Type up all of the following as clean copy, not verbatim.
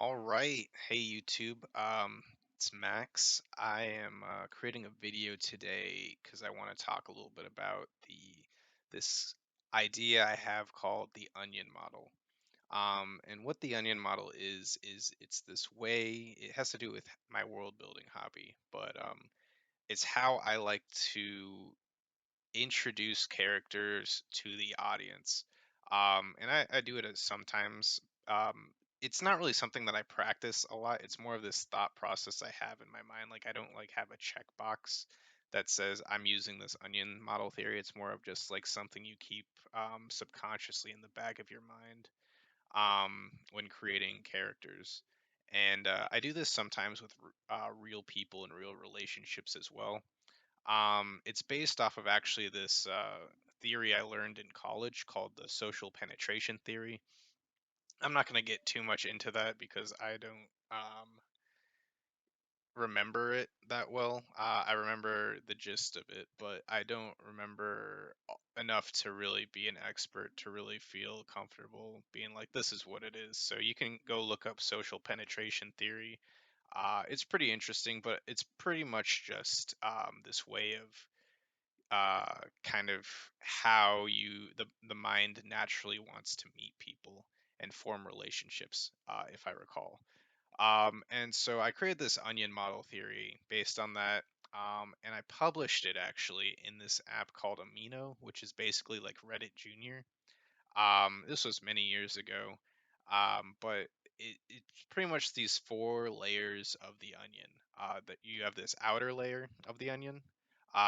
All right. Hey, YouTube. It's Max. I am creating a video today because I want to talk a little bit about this idea I have called the onion model. And what the onion model is it's this way. It has to do with my world building hobby, but it's how I like to introduce characters to the audience. And I do it as sometimes. It's not really something that I practice a lot. It's more of this thought process I have in my mind. Like I don't like have a checkbox that says I'm using this onion model theory. It's more of just like something you keep subconsciously in the back of your mind when creating characters. And I do this sometimes with real people and real relationships as well. It's based off of actually this theory I learned in college called the social penetration theory. I'm not going to get too much into that because I don't remember it that well. I remember the gist of it, but I don't remember enough to really be an expert to really feel comfortable being like, this is what it is. So you can go look up social penetration theory. It's pretty interesting, but it's pretty much just this way of kind of how the mind naturally wants to meet people and form relationships, if I recall. And so I created this onion model theory based on that. And I published it actually in this app called Amino, which is basically like Reddit Junior. This was many years ago, but it's pretty much these four layers of the onion. That you have this outer layer of the onion.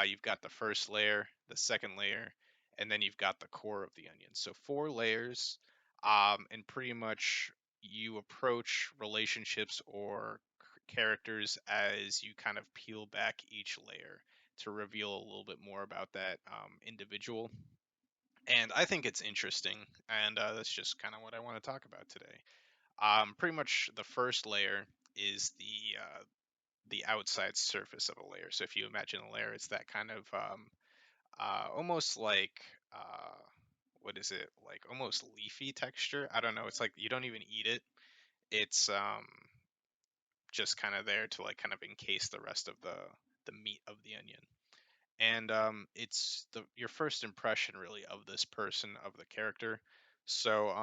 You've got the first layer, the second layer, and then you've got the core of the onion. So four layers, and pretty much you approach relationships or characters as you kind of peel back each layer to reveal a little bit more about that individual. And I think it's interesting, and that's just kind of what I want to talk about today. Pretty much the first layer is the outside surface of a layer. So if you imagine a layer, it's that kind of almost like what is it, like almost leafy texture. I don't know. It's like you don't even eat it. It's just kind of there to like kind of encase the rest of the meat of the onion. And it's the your first impression really of this person, of the character. So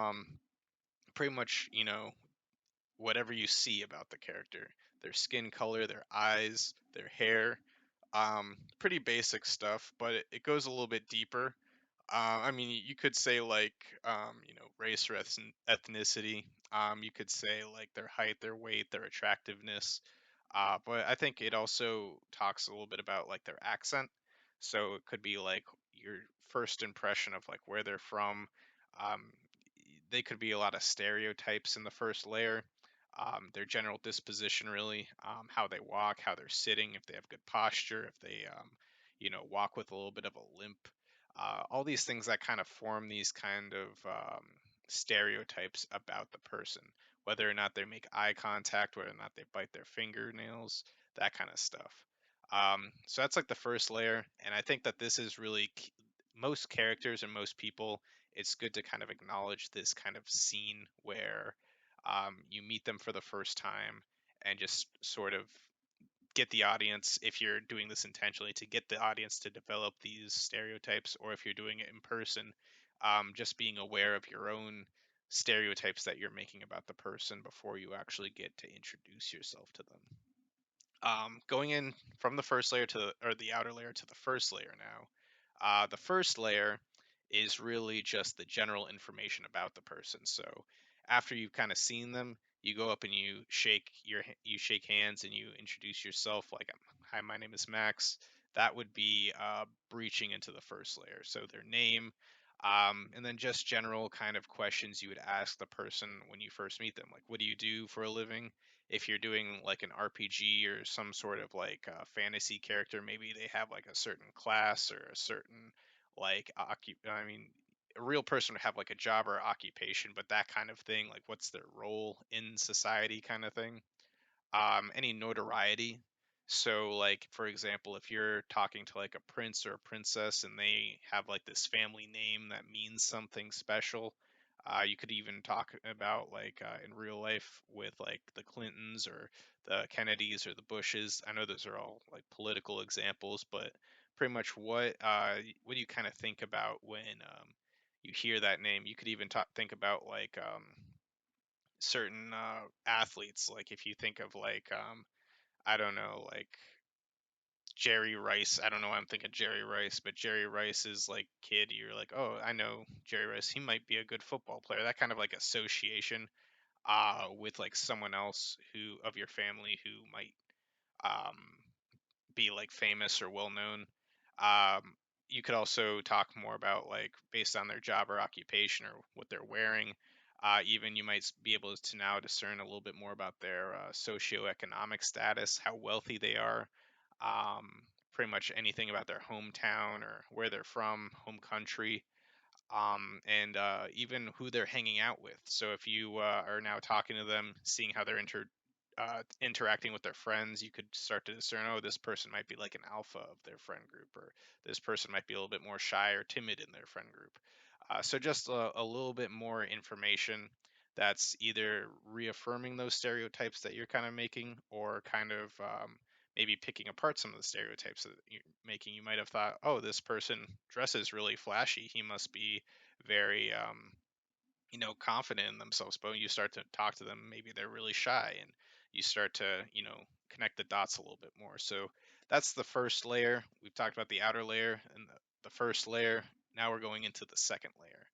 pretty much, whatever you see about the character, their skin color, their eyes, their hair, pretty basic stuff, but it goes a little bit deeper. I mean, you could say like, race or ethnicity. You could say like their height, their weight, their attractiveness. But I think it also talks a little bit about like their accent. So it could be like your first impression of like where they're from. Um, they could be a lot of stereotypes in the first layer. Their general disposition, really, how they walk, how they're sitting, if they have good posture, if they, walk with a little bit of a limp. All these things that kind of form these kind of stereotypes about the person, whether or not they make eye contact, whether or not they bite their fingernails, that kind of stuff. So that's like the first layer, and I think that this is really most characters and most people. It's good to kind of acknowledge this kind of scene where you meet them for the first time and just sort of get the audience, if you're doing this intentionally, to get the audience to develop these stereotypes, or if you're doing it in person, just being aware of your own stereotypes that you're making about the person before you actually get to introduce yourself to them. Going in from the first layer or the outer layer to the first layer now. The first layer is really just the general information about the person. So after you've kind of seen them, you go up and you shake hands and you introduce yourself like, hi, my name is Max. That would be breaching into the first layer. So their name, and then just general kind of questions you would ask the person when you first meet them, like, what do you do for a living? If you're doing like an RPG or some sort of like fantasy character, maybe they have like a certain class or a certain like I mean, a real person would have like a job or occupation, but that kind of thing, like what's their role in society, kind of thing. Any notoriety. So, like for example, if you're talking to like a prince or a princess and they have like this family name that means something special, You could even talk about like in real life with like the Clintons or the Kennedys or the Bushes. I know those are all like political examples, but pretty much what do you kind of think about when you hear that name? You could even think about like certain athletes. Like if you think of like I don't know, like Jerry Rice. I don't know why I'm thinking Jerry Rice, but Jerry Rice is like kid. You're like, oh, I know Jerry Rice. He might be a good football player. That kind of like association with like someone else who of your family who might um, be like famous or well known. Um, you could also talk more about like based on their job or occupation or what they're wearing. Even you might be able to now discern a little bit more about their socioeconomic status, how wealthy they are, um, pretty much anything about their hometown or where they're from, home country, and even who they're hanging out with. So if you are now talking to them, seeing how they're interacting with their friends, you could start to discern, oh, this person might be like an alpha of their friend group, or this person might be a little bit more shy or timid in their friend group. So just a little bit more information that's either reaffirming those stereotypes that you're kind of making, or kind of maybe picking apart some of the stereotypes that you're making. You might have thought, oh, this person dresses really flashy. He must be very confident in themselves, but when you start to talk to them, maybe they're really shy, and you start to connect the dots a little bit more. So that's the first layer. We've talked about the outer layer and the first layer. Now we're going into the second layer,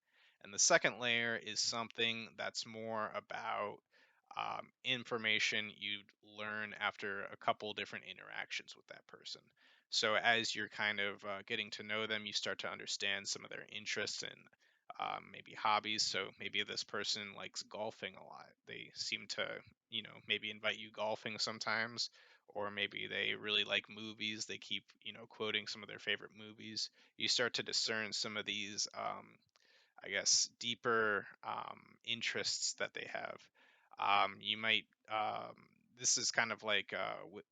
and the second layer is something that's more about information you'd learn after a couple different interactions with that person. So as you're kind of getting to know them, you start to understand some of their interests and maybe hobbies. So maybe this person likes golfing a lot. They seem to, maybe invite you golfing sometimes, or maybe they really like movies. They keep, quoting some of their favorite movies. You start to discern some of these, I guess, deeper interests that they have. You might, this is kind of like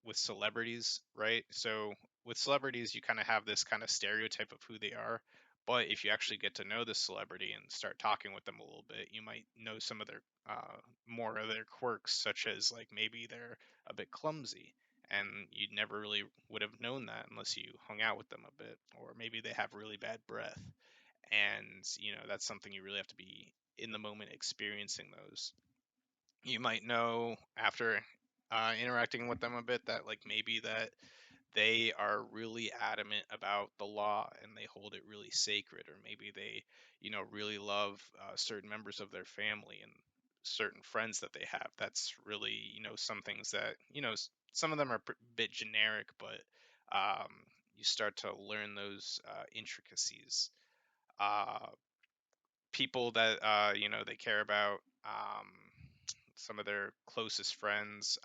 with celebrities, right? So with celebrities, you kind of have this kind of stereotype of who they are. But if you actually get to know the celebrity and start talking with them a little bit, you might know some of their more of their quirks, such as like maybe they're a bit clumsy, and you never really would have known that unless you hung out with them a bit, or maybe they have really bad breath, and that's something you really have to be in the moment experiencing those. You might know after interacting with them a bit that like maybe that they are really adamant about the law and they hold it really sacred, or maybe they really love certain members of their family and certain friends that they have. That's really some things that some of them are a bit generic, but um, you start to learn those intricacies. uh, People that they care about, some of their closest friends,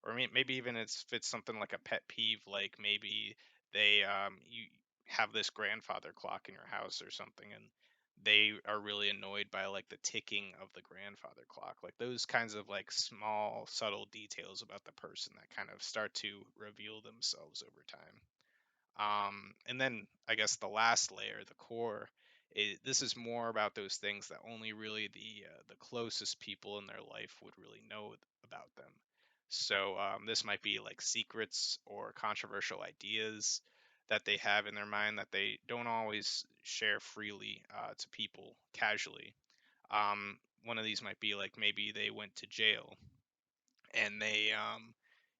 or maybe even if it's something like a pet peeve, like maybe they you have this grandfather clock in your house or something, and they are really annoyed by like the ticking of the grandfather clock, like those kinds of like small subtle details about the person that kind of start to reveal themselves over time. And then I guess the last layer, the core, this is more about those things that only really the closest people in their life would really know about them. So this might be like secrets or controversial ideas that they have in their mind that they don't always share freely to people casually. One of these might be like maybe they went to jail, and they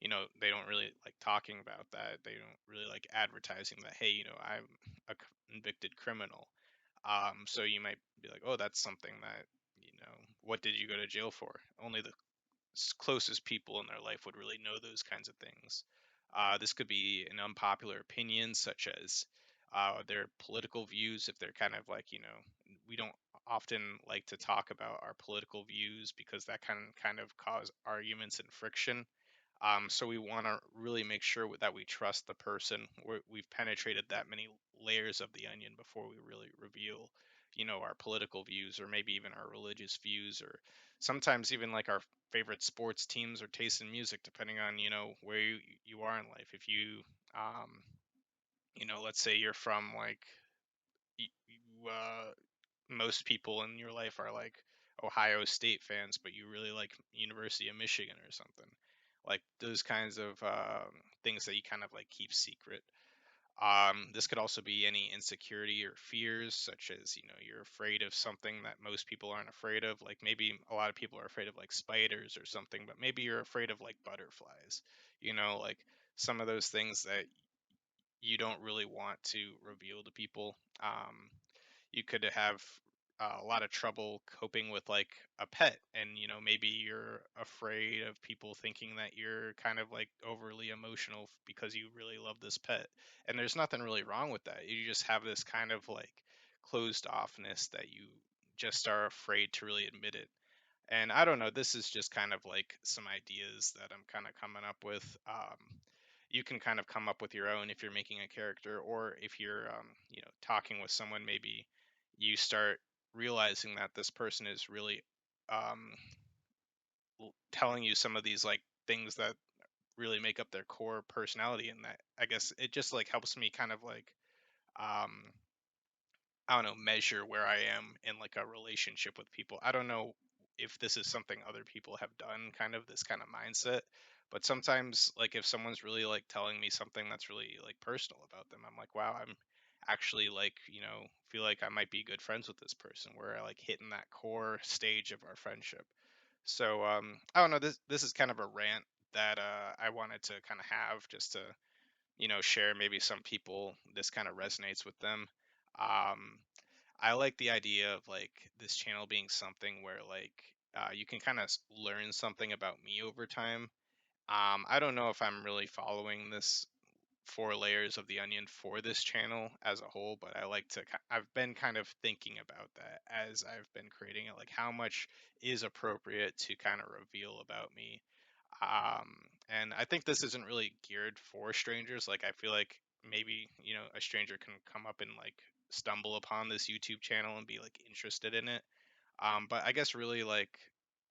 don't really like talking about that. They don't really like advertising that, hey, I'm a convicted criminal. So you might be like, oh, that's something that, what did you go to jail for? Only the closest people in their life would really know those kinds of things. This could be an unpopular opinion, such as their political views. If they're kind of like, we don't often like to talk about our political views because that can kind of cause arguments and friction. So we want to really make sure that we trust the person. We've penetrated that many layers of the onion before we really reveal, our political views, or maybe even our religious views, or sometimes even like our favorite sports teams or taste in music, depending on where you are in life. If you, let's say you're from like most people in your life are like Ohio State fans, but you really like University of Michigan or something. Like those kinds of things that you kind of like keep secret. This could also be any insecurity or fears, such as, you're afraid of something that most people aren't afraid of. Like maybe a lot of people are afraid of like spiders or something, but maybe you're afraid of like butterflies, like some of those things that you don't really want to reveal to people. You could have a lot of trouble coping with like a pet, and maybe you're afraid of people thinking that you're kind of like overly emotional because you really love this pet, and there's nothing really wrong with that. You just have this kind of like closed offness that you just are afraid to really admit it. And I don't know, this is just kind of like some ideas that I'm kind of coming up with. You can kind of come up with your own if you're making a character, or if you're, talking with someone, maybe you start realizing that this person is really um, telling you some of these like things that really make up their core personality. And that, I guess, it just like helps me kind of like, um, I don't know, measure where I am in like a relationship with people. I don't know if this is something other people have done, kind of this kind of mindset, but sometimes like if someone's really like telling me something that's really like personal about them, I'm like, wow, I'm actually like, feel like I might be good friends with this person. Where I like hitting that core stage of our friendship. So I don't know, this is kind of a rant that I wanted to kind of have just to, share. Maybe some people this kind of resonates with them. Um, I like the idea of like this channel being something where like you can kind of learn something about me over time. I don't know if I'm really following this four layers of the onion for this channel as a whole, but I like to. I've been kind of thinking about that as I've been creating it, like how much is appropriate to kind of reveal about me. um, and I think this isn't really geared for strangers. Like I feel like maybe a stranger can come up and like stumble upon this YouTube channel and be like interested in it. But I guess really like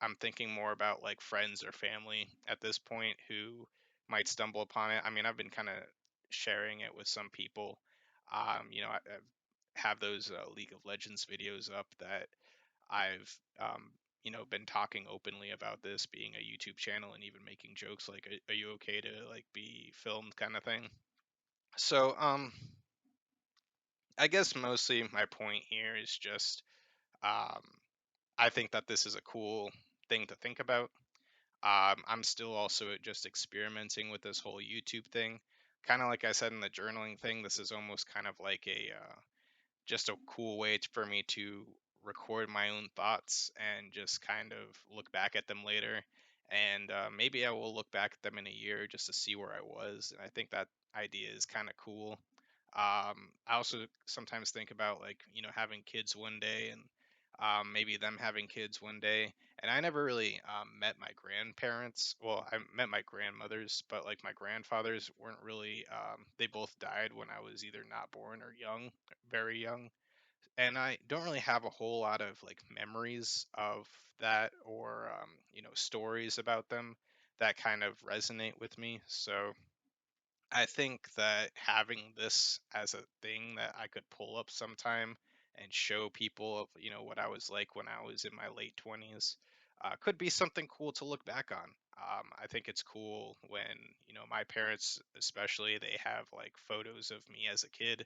I'm thinking more about like friends or family at this point who might stumble upon it. I mean, I've been kind of sharing it with some people. I have those League of Legends videos up that I've been talking openly about this being a YouTube channel, and even making jokes like, are you okay to like be filmed kind of thing. So I guess mostly my point here is just um, I think that this is a cool thing to think about. I'm still also just experimenting with this whole YouTube thing. Kind of like I said in the journaling thing, this is almost kind of like a just a cool way for me to record my own thoughts and just kind of look back at them later. And maybe I will look back at them in a year just to see where I was. And I think that idea is kind of cool. I also sometimes think about like, having kids one day, and maybe them having kids one day. And I never really met my grandparents. Well, I met my grandmothers, but like my grandfathers weren't really, they both died when I was either not born or young, very young. And I don't really have a whole lot of like memories of that, or, stories about them that kind of resonate with me. So I think that having this as a thing that I could pull up sometime and show people of, what I was like when I was in my late 20s could be something cool to look back on. I think it's cool when, my parents, especially, they have like photos of me as a kid.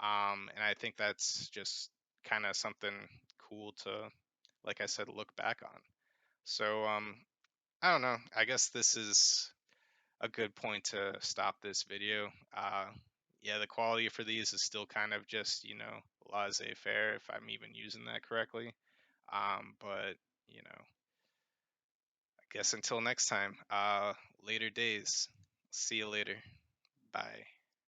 And I think that's just kind of something cool to, like I said, look back on. So, I don't know. I guess this is a good point to stop this video. Yeah, the quality for these is still kind of just, laissez-faire, if I'm even using that correctly. But, I guess until next time, later days. See you later. Bye.